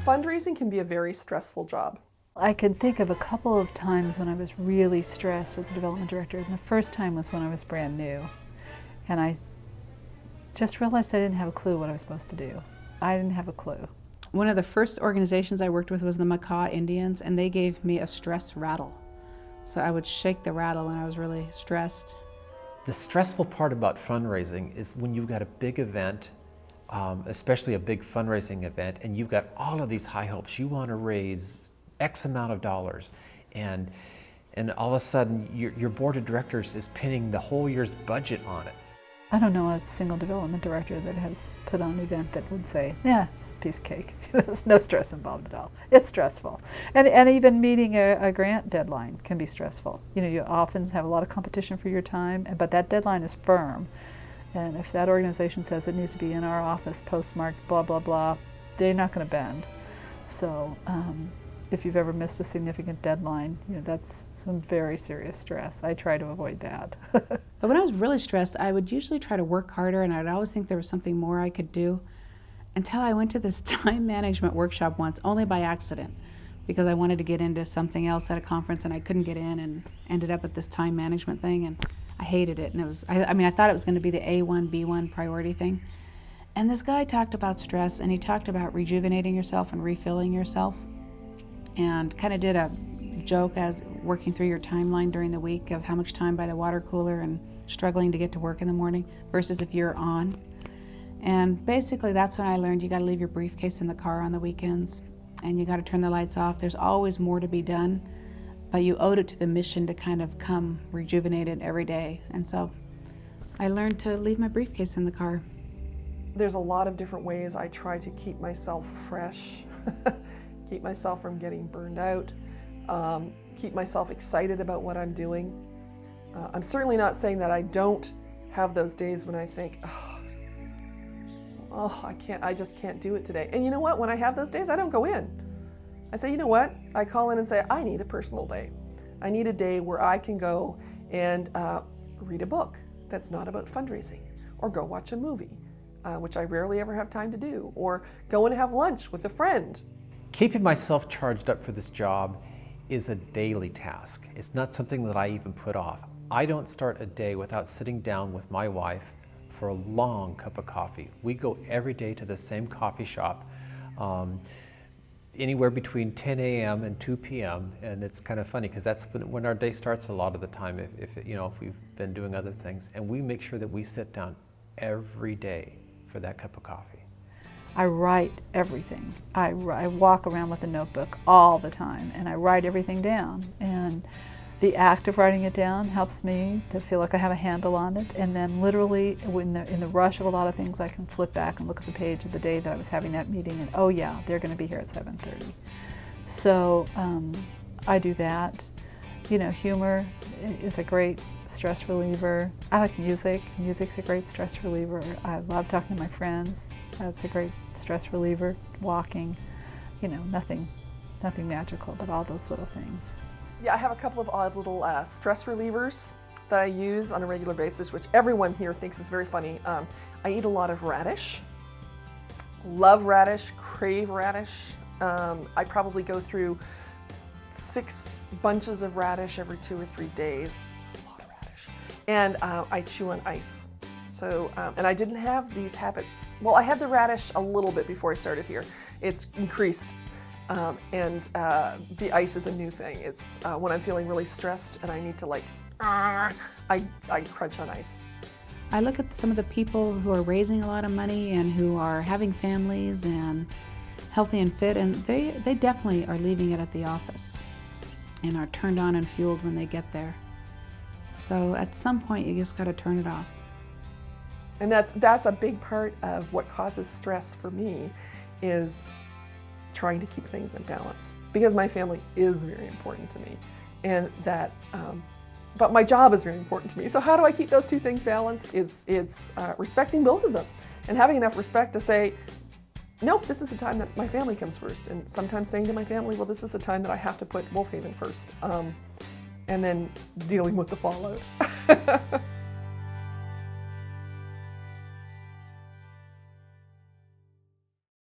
Fundraising can be a very stressful job. I can think of a couple of times when I was really stressed as a development director, and the first time was when I was brand new. And I just realized I didn't have a clue what I was supposed to do. I didn't have a clue. One of the first organizations I worked with was the Macaw Indians, and they gave me a stress rattle. So I would shake the rattle when I was really stressed. The stressful part about fundraising is when you've got a big event, especially a big fundraising event, and you've got all of these high hopes. You want to raise X amount of dollars, and all of a sudden your board of directors is pinning the whole year's budget on it. I don't know a single development director that has put on an event that would say, yeah, it's a piece of cake. There's no stress involved at all. It's stressful. And even meeting a grant deadline can be stressful. You know, you often have a lot of competition for your time, but that deadline is firm. And if that organization says it needs to be in our office postmarked blah, blah, blah, they're not going to bend. So if you've ever missed a significant deadline, you know, that's some very serious stress. I try to avoid that. But when I was really stressed, I would usually try to work harder, and I'd always think there was something more I could do, until I went to this time management workshop once, only by accident, because I wanted to get into something else at a conference and I couldn't get in, and ended up at this time management thing, and I hated it. And it was, I mean, I thought it was going to be the A1, B1 priority thing. And this guy talked about stress, and he talked about rejuvenating yourself and refilling yourself, and kind of did a joke as working through your timeline during the week of how much time by the water cooler and struggling to get to work in the morning versus if you're on. And basically that's when I learned you got to leave your briefcase in the car on the weekends, and you got to turn the lights off. There's always more to be done, but you owed it to the mission to kind of come rejuvenated every day. And so I learned to leave my briefcase in the car. There's a lot of different ways I try to keep myself fresh, keep myself from getting burned out, keep myself excited about what I'm doing. I'm certainly not saying that I don't have those days when I think, I just can't do it today. And you know what? When I have those days, I don't go in. I say, you know what? I call in and say, I need a personal day. I need a day where I can go and read a book that's not about fundraising, or go watch a movie, which I rarely ever have time to do, or go and have lunch with a friend. Keeping myself charged up for this job is a daily task. It's not something that I even put off. I don't start a day without sitting down with my wife for a long cup of coffee. We go every day to the same coffee shop, anywhere between 10 a.m. and 2 p.m. And it's kind of funny because that's when our day starts a lot of the time, if we've been doing other things. And we make sure that we sit down every day for that cup of coffee. I write everything. I walk around with a notebook all the time, and I write everything down. And the act of writing it down helps me to feel like I have a handle on it. And then literally, in the rush of a lot of things, I can flip back and look at the page of the day that I was having that meeting, and oh yeah, they're going to be here at 7:30. So I do that. You know, humor is a great stress reliever. I like music. Music's a great stress reliever. I love talking to my friends. That's a great stress reliever. Walking, you know, nothing magical, but all those little things. Yeah, I have a couple of odd little stress relievers that I use on a regular basis, which everyone here thinks is very funny. I eat a lot of radish. Love radish, crave radish. I probably go through 6 bunches of radish every 2 or 3 days. A lot of radish. And I chew on ice. So, and I didn't have these habits. Well, I had the radish a little bit before I started here. It's increased. And the ice is a new thing. It's when I'm feeling really stressed and I need to I crunch on ice. I look at some of the people who are raising a lot of money and who are having families and healthy and fit, and they definitely are leaving it at the office and are turned on and fueled when they get there. So at some point you just got to turn it off. And that's a big part of what causes stress for me, is trying to keep things in balance, because my family is very important to me, and that but my job is very important to me. So how do I keep those two things balanced? It's respecting both of them and having enough respect to say, nope, this is the time that my family comes first, and sometimes saying to my family, well, this is the time that I have to put Wolfhaven first, and then dealing with the fallout.